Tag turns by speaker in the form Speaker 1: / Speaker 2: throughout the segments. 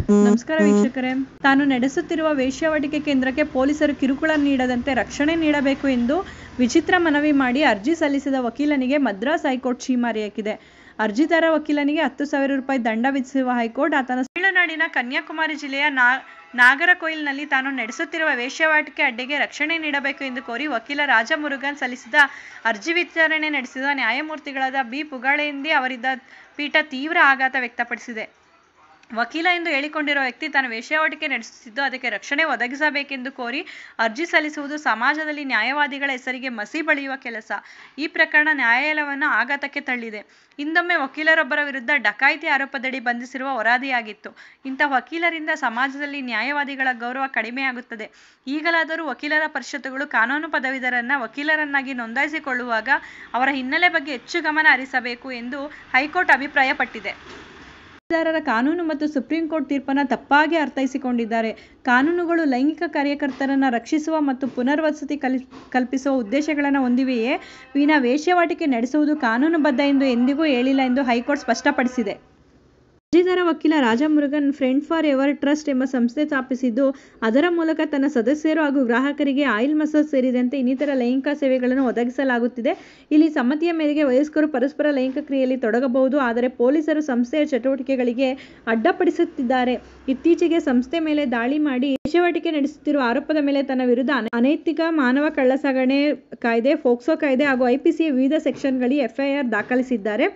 Speaker 1: ನಮಸ್ಕಾರ ವೀಕ್ಷಕರೇ, ತಾನು ನಡೆಸುತ್ತಿರುವ ವೇಶ್ಯಾವಾಟಿಕೆ ಕೇಂದ್ರಕ್ಕೆ ಪೊಲೀಸರು ಕಿರುಕುಳ ನೀಡದಂತೆ ರಕ್ಷಣೆ ನೀಡಬೇಕು ಎಂದು ವಿಚಿತ್ರ ಮನವಿ ಮಾಡಿ ಅರ್ಜಿ ಸಲ್ಲಿಸಿದ ವಕೀಲನಿಗೆ ಮದ್ರಾಸ್ ಹೈಕೋರ್ಟ್ ಛೀಮಾರಿ ಹಾಕಿದೆ. ಅರ್ಜಿದಾರ ವಕೀಲನಿಗೆ 10,000 ರೂಪಾಯಿ ದಂಡ ವಿಧಿಸಿರುವ ಹೈಕೋರ್ಟ್ ಆತನ ತಮಿಳುನಾಡಿನ ಕನ್ಯಾಕುಮಾರಿ ಜಿಲ್ಲೆಯ ನಾಗರಕೋಯಿಲ್ನಲ್ಲಿ ತಾನು ನಡೆಸುತ್ತಿರುವ ವೇಶ್ಯಾವಾಟಿಕೆ ಅಡ್ಡೆಗೆ ರಕ್ಷಣೆ ನೀಡಬೇಕು ಎಂದು ಕೋರಿ ವಕೀಲ ರಾಜಮುರುಗನ್ ಸಲ್ಲಿಸಿದ ಅರ್ಜಿ ವಿಚಾರಣೆ ನಡೆಸಿದ ನ್ಯಾಯಮೂರ್ತಿಗಳಾದ ಬಿ. ಪುಗಳೇಂದಿ ಅವರಿದ್ದ ಪೀಠ ತೀವ್ರ ಆಘಾತ ವ್ಯಕ್ತಪಡಿಸಿದೆ. ವಕೀಲ ಎಂದು ಹೇಳಿಕೊಂಡಿರುವ ವ್ಯಕ್ತಿ ತಾನು ವೇಶ್ಯಾವಾಟಿಕೆ ನಡೆಸುತ್ತಿದ್ದು ಅದಕ್ಕೆ ರಕ್ಷಣೆ ಒದಗಿಸಬೇಕೆಂದು ಕೋರಿ ಅರ್ಜಿ ಸಲ್ಲಿಸುವುದು ಸಮಾಜದಲ್ಲಿ ನ್ಯಾಯವಾದಿಗಳ ಹೆಸರಿಗೆ ಮಸಿ ಬಳಿಯುವ ಕೆಲಸ. ಈ ಪ್ರಕರಣ ನ್ಯಾಯಾಲಯವನ್ನು ಆಘಾತಕ್ಕೆ ತಳ್ಳಿದೆ. ಹಿಂದೊಮ್ಮೆ ವಕೀಲರೊಬ್ಬರ ವಿರುದ್ಧ ಡಕಾಯಿತಿ ಆರೋಪದಡಿ ಬಂಧಿಸಿರುವ ವರದಿಯಾಗಿತ್ತು. ಇಂಥ ವಕೀಲರಿಂದ ಸಮಾಜದಲ್ಲಿ ನ್ಯಾಯವಾದಿಗಳ ಗೌರವ ಕಡಿಮೆಯಾಗುತ್ತದೆ. ಈಗಲಾದರೂ ವಕೀಲರ ಪರಿಷತ್ತುಗಳು ಕಾನೂನು ಪದವೀಧರರನ್ನ ವಕೀಲರನ್ನಾಗಿ ನೋಂದಾಯಿಸಿಕೊಳ್ಳುವಾಗ ಅವರ ಹಿನ್ನೆಲೆ ಬಗ್ಗೆ ಹೆಚ್ಚು ಗಮನ ಹರಿಸಬೇಕು ಎಂದು ಹೈಕೋರ್ಟ್ ಅಭಿಪ್ರಾಯಪಟ್ಟಿದೆ. ಅರ್ಜಿದಾರರ ಕಾನೂನು ಮತ್ತು ಸುಪ್ರೀಂ ಕೋರ್ಟ್ ತೀರ್ಪನ್ನು ತಪ್ಪಾಗಿ ಅರ್ಥೈಸಿಕೊಂಡಿದ್ದಾರೆ. ಕಾನೂನುಗಳು ಲೈಂಗಿಕ ಕಾರ್ಯಕರ್ತರನ್ನು ರಕ್ಷಿಸುವ ಮತ್ತು ಪುನರ್ವಸತಿ ಕಲ್ಪಿಸುವ ಉದ್ದೇಶಗಳನ್ನು ಹೊಂದಿವೆಯೇ ವಿನಾ ವೇಶ್ಯಾವಾಟಿಕೆ ನಡೆಸುವುದು ಕಾನೂನುಬದ್ಧ ಎಂದು ಎಂದಿಗೂ ಹೇಳಿಲ್ಲ ಎಂದು ಹೈಕೋರ್ಟ್ ಸ್ಪಷ್ಟಪಡಿಸಿದೆ. ಅರ್ಜಿದಾರ ವಕೀಲ ರಾಜಮುರುಗನ್ ಫ್ರೆಂಡ್ ಫಾರ್ ಎವರ್ ಟ್ರಸ್ಟ್ ಎಂಬ ಸಂಸ್ಥೆ ಸ್ಥಾಪಿಸಿದ್ದು ಅದರ ಮೂಲಕ ತನ್ನ ಸದಸ್ಯರು ಹಾಗೂ ಗ್ರಾಹಕರಿಗೆ ಆಯಿಲ್ ಮಸಾಜ್ ಸೇರಿದಂತೆ ಇನ್ನಿತರ ಲೈಂಗಿಕ ಸೇವೆಗಳನ್ನು ಒದಗಿಸಲಾಗುತ್ತಿದೆ. ಇಲ್ಲಿ ಸಮ್ಮತಿಯ ಮೇರೆಗೆ ವಯಸ್ಕರು ಪರಸ್ಪರ ಲೈಂಗಿಕ ಕ್ರಿಯೆಯಲ್ಲಿ ತೊಡಗಬಹುದು. ಆದರೆ ಪೊಲೀಸರು ಸಂಸ್ಥೆಯ ಚಟುವಟಿಕೆಗಳಿಗೆ ಅಡ್ಡಿಪಡಿಸುತ್ತಿದ್ದಾರೆ. ಇತ್ತೀಚೆಗೆ ಸಂಸ್ಥೆ ಮೇಲೆ ದಾಳಿ ಮಾಡಿ ವೇಶ್ಯಾವಾಟಿಕೆ ನಡೆಸುತ್ತಿರುವ ಆರೋಪದ ಮೇಲೆ ತನ್ನ ವಿರುದ್ಧ ಅನೈತಿಕ ಮಾನವ ಕಳ್ಳಸಾಗಣೆ ಕಾಯ್ದೆ, ಫೋಕ್ಸೋ ಕಾಯ್ದೆ ಹಾಗೂ ಐಪಿಸಿಯ ವಿವಿಧ ಸೆಕ್ಷನ್ಗಳಲ್ಲಿ ಎಫ್ಐಆರ್ ದಾಖಲಿಸಿದ್ದಾರೆ.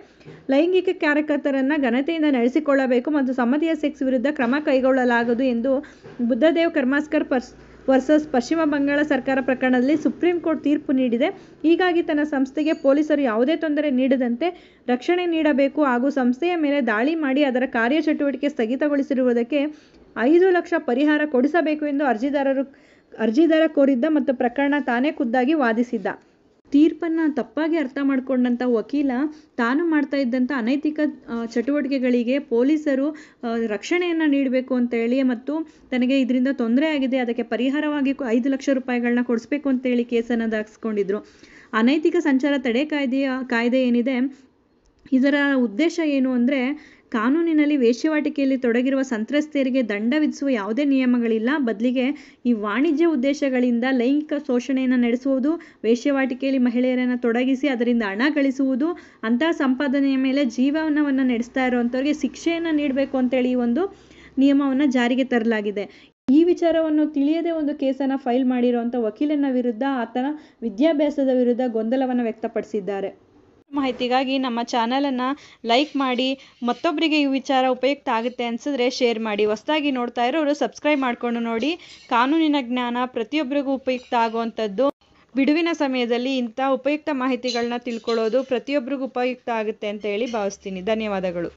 Speaker 1: ಲೈಂಗಿಕ ಕಾರ್ಯಕರ್ತರನ್ನು ಘನತೆಯಿಂದ ನಡೆಸಿಕೊಳ್ಳಬೇಕು ಮತ್ತು ಸಮ್ಮತಿಯ ಸೆಕ್ಸ್ ವಿರುದ್ಧ ಕ್ರಮ ಕೈಗೊಳ್ಳಲಾಗುವುದು ಎಂದು ಬುದ್ಧದೇವ್ ಕರ್ಮಾಸ್ಕರ್ ವರ್ಸಸ್ ಪಶ್ಚಿಮ ಬಂಗಾಳ ಸರ್ಕಾರ ಪ್ರಕರಣದಲ್ಲಿ ಸುಪ್ರೀಂ ಕೋರ್ಟ್ ತೀರ್ಪು ನೀಡಿದೆ. ಹೀಗಾಗಿ ತನ್ನ ಸಂಸ್ಥೆಗೆ ಪೊಲೀಸರು ಯಾವುದೇ ತೊಂದರೆ ನೀಡದಂತೆ ರಕ್ಷಣೆ ನೀಡಬೇಕು ಹಾಗೂ ಸಂಸ್ಥೆಯ ಮೇಲೆ ದಾಳಿ ಮಾಡಿ ಅದರ ಕಾರ್ಯಚಟುವಟಿಕೆ ಸ್ಥಗಿತಗೊಳಿಸಿರುವುದಕ್ಕೆ 5 ಲಕ್ಷ ಪರಿಹಾರ ಕೊಡಿಸಬೇಕು ಎಂದು ಅರ್ಜಿದಾರ ಕೋರಿದ್ದ ಮತ್ತು ಪ್ರಕರಣ ತಾನೇ ಖುದ್ದಾಗಿ ವಾದಿಸಿದ್ದ. ತೀರ್ಪನ್ನು ತಪ್ಪಾಗಿ ಅರ್ಥ ಮಾಡಿಕೊಂಡಂಥ ವಕೀಲ ತಾನು ಮಾಡ್ತಾ ಇದ್ದಂಥ ಅನೈತಿಕ ಚಟುವಟಿಕೆಗಳಿಗೆ ಪೊಲೀಸರು ರಕ್ಷಣೆಯನ್ನು ನೀಡಬೇಕು ಅಂತೇಳಿ ಮತ್ತು ತನಗೆ ಇದರಿಂದ ತೊಂದರೆ ಆಗಿದೆ ಅದಕ್ಕೆ ಪರಿಹಾರವಾಗಿ 5 ಲಕ್ಷ ರೂಪಾಯಿಗಳನ್ನ ಕೊಡಿಸ್ಬೇಕು ಅಂತೇಳಿ ಕೇಸನ್ನು ದಾಖಲಿಸಿಕೊಂಡಿದ್ರು. ಅನೈತಿಕ ಸಂಚಾರ ತಡೆ ಕಾಯ್ದೆ ಏನಿದೆ ಇದರ ಉದ್ದೇಶ ಏನು ಅಂದರೆ ಕಾನೂನಿನಲ್ಲಿ ವೇಶ್ಯಾವಾಟಿಕೆಯಲ್ಲಿ ತೊಡಗಿರುವ ಸಂತ್ರಸ್ತೆಯರಿಗೆ ದಂಡ ವಿಧಿಸುವ ಯಾವುದೇ ನಿಯಮಗಳಿಲ್ಲ. ಬದಲಿಗೆ ಈ ವಾಣಿಜ್ಯ ಉದ್ದೇಶಗಳಿಂದ ಲೈಂಗಿಕ ಶೋಷಣೆಯನ್ನು ನಡೆಸುವುದು, ವೇಶ್ಯಾವಾಟಿಕೆಯಲ್ಲಿ ಮಹಿಳೆಯರನ್ನು ತೊಡಗಿಸಿ ಅದರಿಂದ ಹಣ ಗಳಿಸುವುದು, ಅಂತಹ ಸಂಪಾದನೆಯ ಮೇಲೆ ಜೀವನವನ್ನು ನಡೆಸ್ತಾ ಇರುವಂಥವ್ರಿಗೆ ಶಿಕ್ಷೆಯನ್ನು ನೀಡಬೇಕು ಅಂತೇಳಿ ಈ ಒಂದು ನಿಯಮವನ್ನು ಜಾರಿಗೆ ತರಲಾಗಿದೆ. ಈ ವಿಚಾರವನ್ನು ತಿಳಿಯದೆ ಒಂದು ಕೇಸನ್ನು ಫೈಲ್ ಮಾಡಿರುವಂಥ ವಕೀಲನ ವಿರುದ್ಧ ಆತನ ವಿದ್ಯಾಭ್ಯಾಸದ ವಿರುದ್ಧ ಗೊಂದಲವನ್ನು ವ್ಯಕ್ತಪಡಿಸಿದ್ದಾರೆ. ಮಾಹಿತಿಗಾಗಿ ನಮ್ಮ ಚಾನಲನ್ನು ಲೈಕ್ ಮಾಡಿ, ಮತ್ತೊಬ್ಬರಿಗೆ ಈ ವಿಚಾರ ಉಪಯುಕ್ತ ಆಗುತ್ತೆ ಅನಿಸಿದ್ರೆ ಶೇರ್ ಮಾಡಿ. ಹೊಸದಾಗಿ ನೋಡ್ತಾ ಇರೋರು ಸಬ್ಸ್ಕ್ರೈಬ್ ಮಾಡಿಕೊಂಡು ನೋಡಿ. ಕಾನೂನಿನ ಜ್ಞಾನ ಪ್ರತಿಯೊಬ್ಬರಿಗೂ ಉಪಯುಕ್ತ ಆಗುವಂಥದ್ದು. ಬಿಡುವಿನ ಸಮಯದಲ್ಲಿ ಇಂಥ ಉಪಯುಕ್ತ ಮಾಹಿತಿಗಳನ್ನ ತಿಳ್ಕೊಳ್ಳೋದು ಪ್ರತಿಯೊಬ್ಬರಿಗೂ ಉಪಯುಕ್ತ ಆಗುತ್ತೆ ಅಂತ ಹೇಳಿ ಭಾವಿಸ್ತೀನಿ. ಧನ್ಯವಾದಗಳು.